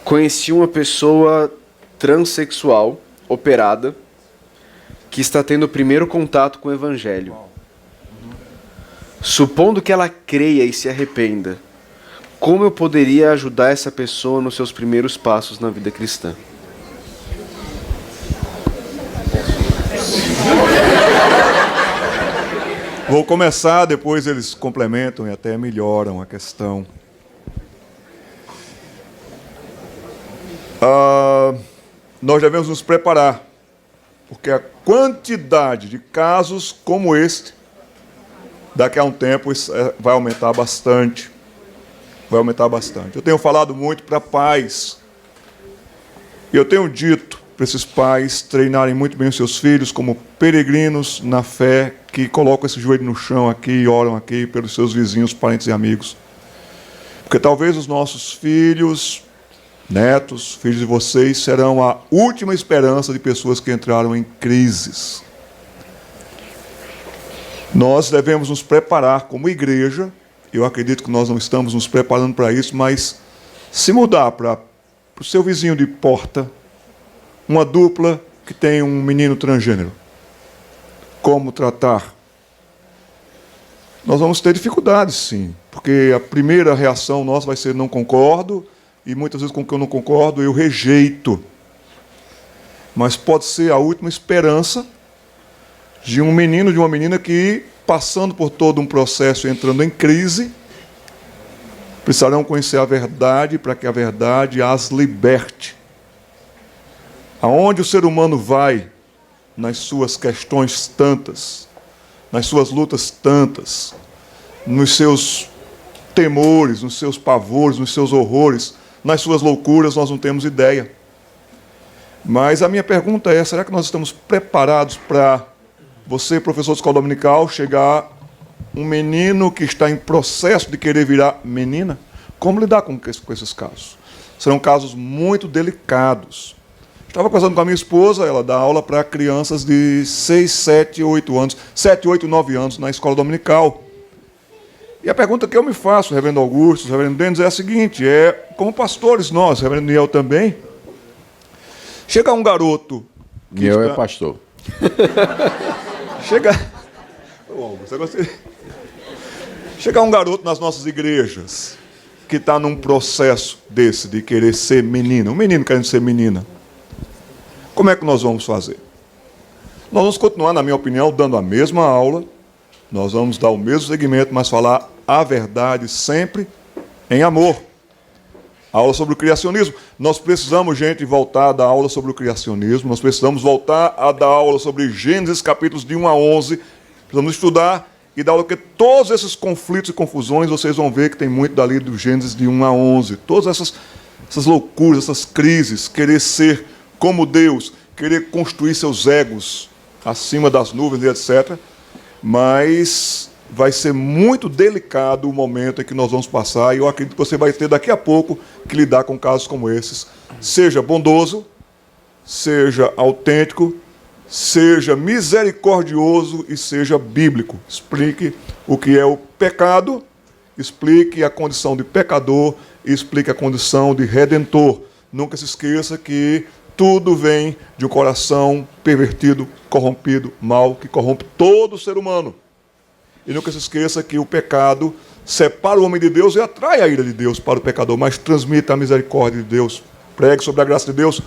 Conheci uma pessoa transexual, operada, que está tendo o primeiro contato com o Evangelho. Supondo que ela creia e se arrependa, como eu poderia ajudar essa pessoa nos seus primeiros passos na vida cristã? Vou começar, depois eles complementam e até melhoram a questão. Nós devemos nos preparar, porque a quantidade de casos como este, daqui a um tempo, vai aumentar bastante. Vai aumentar bastante. Eu tenho falado muito para pais, e eu tenho dito para esses pais treinarem muito bem os seus filhos como peregrinos na fé, que colocam esse joelho no chão aqui e oram aqui pelos seus vizinhos, parentes e amigos. Porque talvez os nossos filhos, netos, filhos de vocês, serão a última esperança de pessoas que entraram em crises. Nós devemos nos preparar como igreja. Eu acredito que nós não estamos nos preparando para isso, mas se mudar para o seu vizinho de porta, uma dupla que tem um menino transgênero, como tratar? Nós vamos ter dificuldades, sim, porque a primeira reação nossa vai ser não concordo, e muitas vezes com o que eu não concordo eu rejeito. Mas pode ser a última esperança de um menino, de uma menina que, passando por todo um processo, entrando em crise, precisarão conhecer a verdade para que a verdade as liberte. Aonde o ser humano vai, nas suas questões tantas, nas suas lutas tantas, nos seus temores, nos seus pavores, nos seus horrores, nas suas loucuras, nós não temos ideia. Mas a minha pergunta é, será que nós estamos preparados para você, professor de escola dominical, chegar um menino que está em processo de querer virar menina? Como lidar com esses casos? Serão casos muito delicados. Estava conversando com a minha esposa, ela dá aula para crianças de 6, 7, 8 anos, 7, 8, 9 anos na escola dominical. E a pergunta que eu me faço, reverendo Augusto, reverendo Denis, é a seguinte, como pastores nós, reverendo Niel também, chega um garoto... Niel é pastor. Chega um garoto nas nossas igrejas que está num processo desse, de querer ser menino, um menino querendo ser menina. Como é que nós vamos fazer? Nós vamos continuar, na minha opinião, dando a mesma aula, nós vamos dar o mesmo segmento, mas falar a verdade sempre em amor. Aula sobre o criacionismo. Nós precisamos, gente, voltar a dar aula sobre o criacionismo, nós precisamos voltar a dar aula sobre Gênesis, capítulos de 1 a 11, precisamos estudar e dar aula, porque todos esses conflitos e confusões, vocês vão ver que tem muito dali do Gênesis de 1 a 11. Todas essas loucuras, essas crises, querer ser como Deus, querer construir seus egos acima das nuvens e etc. Mas vai ser muito delicado o momento em que nós vamos passar, e eu acredito que você vai ter daqui a pouco que lidar com casos como esses. Seja bondoso, seja autêntico, seja misericordioso e seja bíblico. Explique o que é o pecado, explique a condição de pecador e explique a condição de redentor. Nunca se esqueça que tudo vem de um coração pervertido, corrompido, mau, que corrompe todo ser humano. E nunca se esqueça que o pecado separa o homem de Deus e atrai a ira de Deus para o pecador, mas transmita a misericórdia de Deus. Pregue sobre a graça de Deus.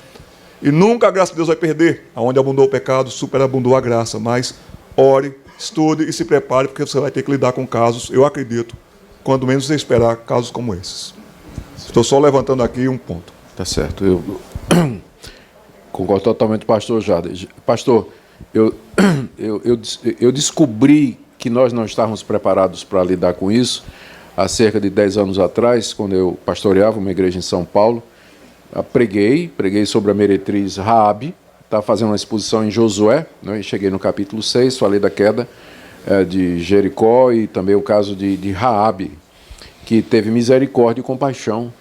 E nunca a graça de Deus vai perder. Aonde abundou o pecado, superabundou a graça. Mas ore, estude e se prepare, porque você vai ter que lidar com casos, eu acredito, quando menos você esperar, casos como esses. Estou só levantando aqui um ponto. Tá certo. Eu concordo totalmente com o pastor Jader. Pastor, eu descobri que nós não estávamos preparados para lidar com isso há cerca de 10 anos atrás, quando eu pastoreava uma igreja em São Paulo. Preguei sobre a meretriz Raabe, estava fazendo uma exposição em Josué, né, e cheguei no capítulo 6, falei da queda de Jericó e também o caso de Raabe, que teve misericórdia e compaixão.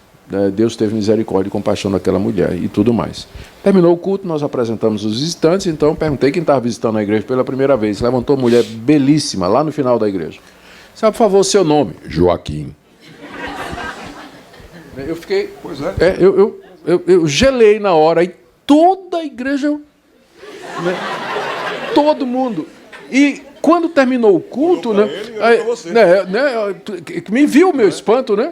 Deus teve misericórdia e compaixão daquela mulher e tudo mais. Terminou o culto, nós apresentamos os visitantes, então perguntei quem estava visitando a igreja pela primeira vez. Levantou uma mulher belíssima lá no final da igreja. Sabe, por favor, seu nome? Joaquim. Eu fiquei... Pois é. eu gelei na hora, e toda a igreja, né, todo mundo. E quando terminou o culto, né, me viu o meu espanto, né?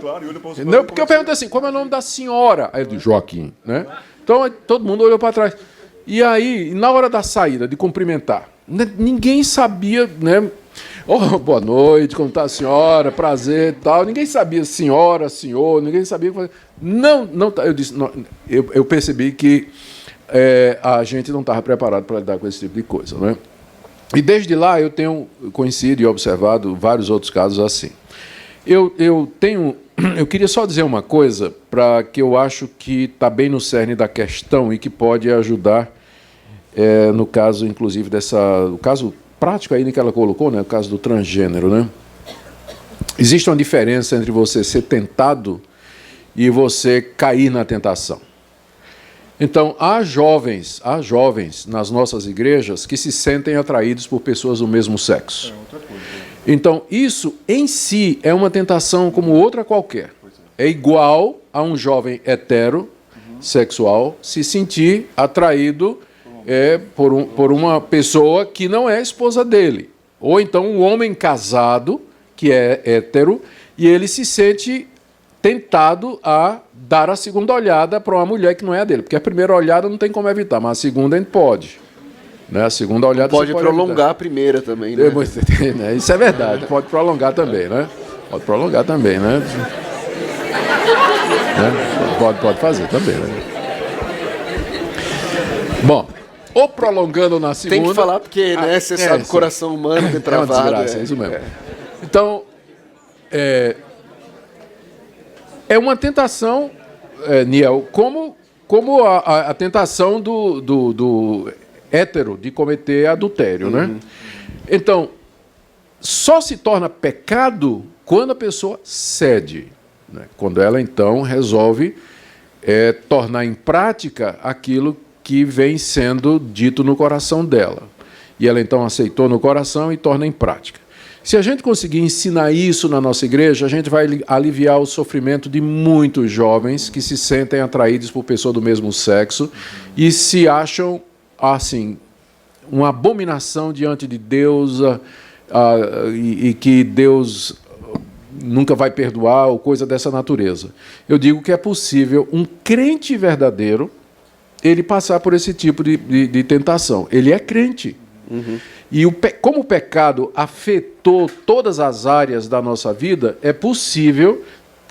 Não, porque eu perguntei assim, como é o nome da senhora? Aí ele disse, Joaquim, né? Então todo mundo olhou para trás. E aí, na hora da saída, de cumprimentar, ninguém sabia, né? Oh, boa noite, como está a senhora? Prazer e tal. Ninguém sabia senhora, senhor, ninguém sabia. Não, eu disse, não, eu percebi que a gente não estava preparado para lidar com esse tipo de coisa, né? E desde lá eu tenho conhecido e observado vários outros casos assim. Eu queria só dizer uma coisa para que eu acho que está bem no cerne da questão e que pode ajudar no caso, inclusive, o caso prático aí que ela colocou, né, o caso do transgênero, né? Existe uma diferença entre você ser tentado e você cair na tentação. Então, há jovens nas nossas igrejas que se sentem atraídos por pessoas do mesmo sexo. Então, isso em si é uma tentação como outra qualquer. É igual a um jovem heterossexual se sentir atraído por uma pessoa que não é esposa dele. Ou então um homem casado, que é hétero, e ele se sente tentado a dar a segunda olhada para uma mulher que não é a dele. Porque a primeira olhada não tem como evitar, mas a segunda a gente pode. Né? A segunda olhada pode prolongar evitar. A primeira também, né? Isso é verdade, pode prolongar também, né? Pode prolongar também, né? Pode fazer também, né? Bom, ou prolongando na segunda... Tem que falar porque, né, você sabe, o coração humano tem travado. É uma desgraça, é isso mesmo. Então, é uma tentação, Niel, como a tentação do hétero de cometer adultério, né? Então, só se torna pecado quando a pessoa cede, né? Quando ela, então, resolve tornar em prática aquilo que vem sendo dito no coração dela. E ela, então, aceitou no coração e torna em prática. Se a gente conseguir ensinar isso na nossa igreja, a gente vai aliviar o sofrimento de muitos jovens que se sentem atraídos por pessoas do mesmo sexo e se acham, assim, uma abominação diante de Deus e que Deus nunca vai perdoar ou coisa dessa natureza. Eu digo que é possível um crente verdadeiro ele passar por esse tipo de tentação. Ele é crente. E como o pecado afetou todas as áreas da nossa vida, é possível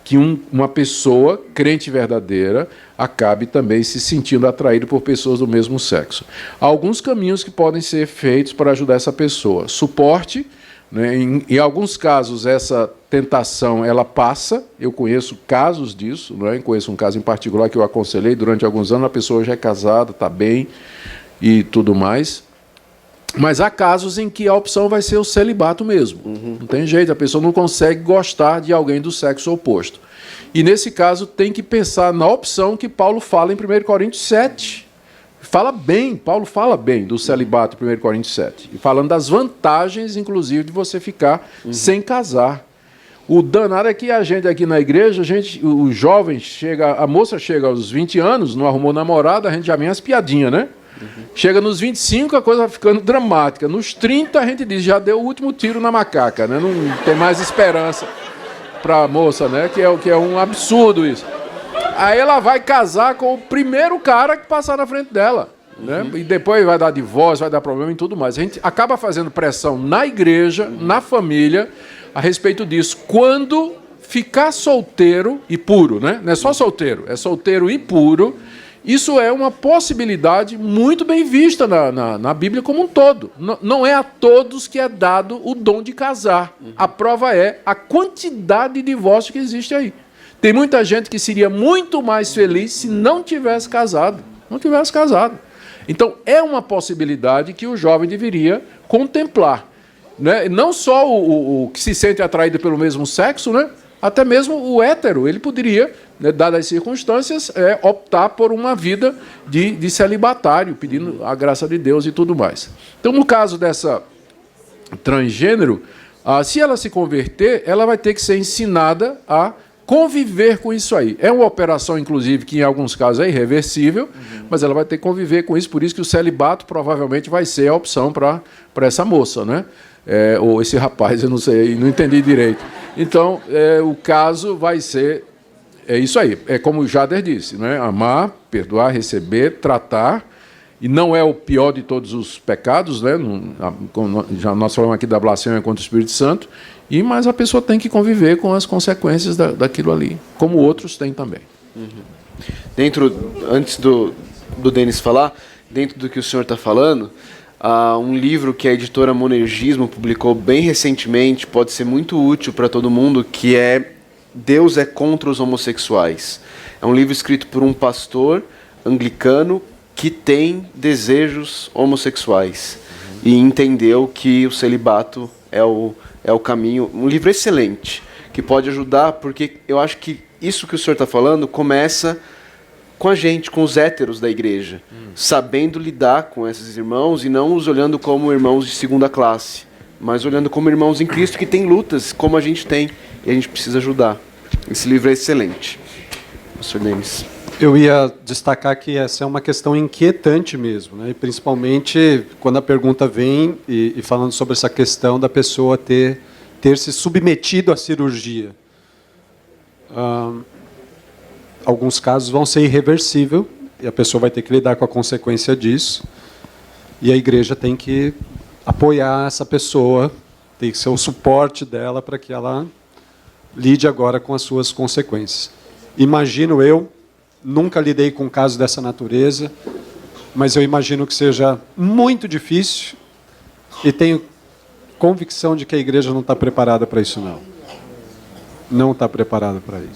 que uma pessoa, crente verdadeira, acabe também se sentindo atraído por pessoas do mesmo sexo. Há alguns caminhos que podem ser feitos para ajudar essa pessoa. Suporte, né? Em alguns casos, essa tentação ela passa. Eu conheço casos disso, né? Conheço um caso em particular que eu aconselhei durante alguns anos, a pessoa já é casada, está bem e tudo mais. Mas há casos em que a opção vai ser o celibato mesmo. Não tem jeito, a pessoa não consegue gostar de alguém do sexo oposto. E nesse caso tem que pensar na opção que Paulo fala em 1 Coríntios 7. Paulo fala bem do celibato em 1 Coríntios 7. E falando das vantagens, inclusive, de você ficar sem casar. O danado é que a gente aqui na igreja, os jovens, a moça chega aos 20 anos, não arrumou namorado, a gente já vem as piadinhas, né? Chega nos 25, a coisa vai ficando dramática. Nos 30, a gente diz, já deu o último tiro na macaca, né? Não tem mais esperança para a moça, né? Que é um absurdo isso. Aí ela vai casar com o primeiro cara que passar na frente dela, né? E depois vai dar divórcio, vai dar problema e tudo mais. A gente acaba fazendo pressão na igreja, na família, a respeito disso. Quando ficar solteiro e puro, né? Não é só solteiro, é solteiro e puro. Isso é uma possibilidade muito bem vista na Bíblia como um todo. Não é a todos que é dado o dom de casar. A prova é a quantidade de divórcio que existe aí. Tem muita gente que seria muito mais feliz se não tivesse casado. Não tivesse casado. Então, é uma possibilidade que o jovem deveria contemplar. Né? Não só o que se sente atraído pelo mesmo sexo, né? Até mesmo o hétero, ele poderia, né, dadas as circunstâncias, optar por uma vida de celibatário, pedindo a graça de Deus e tudo mais. Então, no caso dessa transgênero, se ela se converter, ela vai ter que ser ensinada a conviver com isso aí. É uma operação, inclusive, que em alguns casos é irreversível, mas ela vai ter que conviver com isso, por isso que o celibato provavelmente vai ser a opção para essa moça, né? Ou esse rapaz, eu não sei, não entendi direito. Então, o caso vai ser isso aí. É como o Jader disse, né? Amar, perdoar, receber, tratar. E não é o pior de todos os pecados, né? Já nós falamos aqui da blasfêmia contra o Espírito Santo, mas a pessoa tem que conviver com as consequências daquilo ali, como outros têm também. Antes do Denis falar, dentro do que o senhor está falando, há um livro que a editora Monergismo publicou bem recentemente, pode ser muito útil para todo mundo, que é Deus é contra os homossexuais. É um livro escrito por um pastor anglicano que tem desejos homossexuais e entendeu que o celibato é o caminho. Um livro excelente, que pode ajudar, porque eu acho que isso que o senhor está falando começa com a gente, com os héteros da igreja, sabendo lidar com esses irmãos e não os olhando como irmãos de segunda classe, mas olhando como irmãos em Cristo que têm lutas, como a gente tem, e a gente precisa ajudar. Esse livro é excelente. Pastor Denis. Eu ia destacar que essa é uma questão inquietante mesmo, né? E principalmente quando a pergunta vem e falando sobre essa questão da pessoa ter se submetido à cirurgia. Alguns casos vão ser irreversível e a pessoa vai ter que lidar com a consequência disso. E a igreja tem que apoiar essa pessoa, tem que ser o suporte dela para que ela lide agora com as suas consequências. Imagino eu, nunca lidei com um caso dessa natureza, mas eu imagino que seja muito difícil e tenho convicção de que a igreja não está preparada para isso, não. Não está preparada para isso.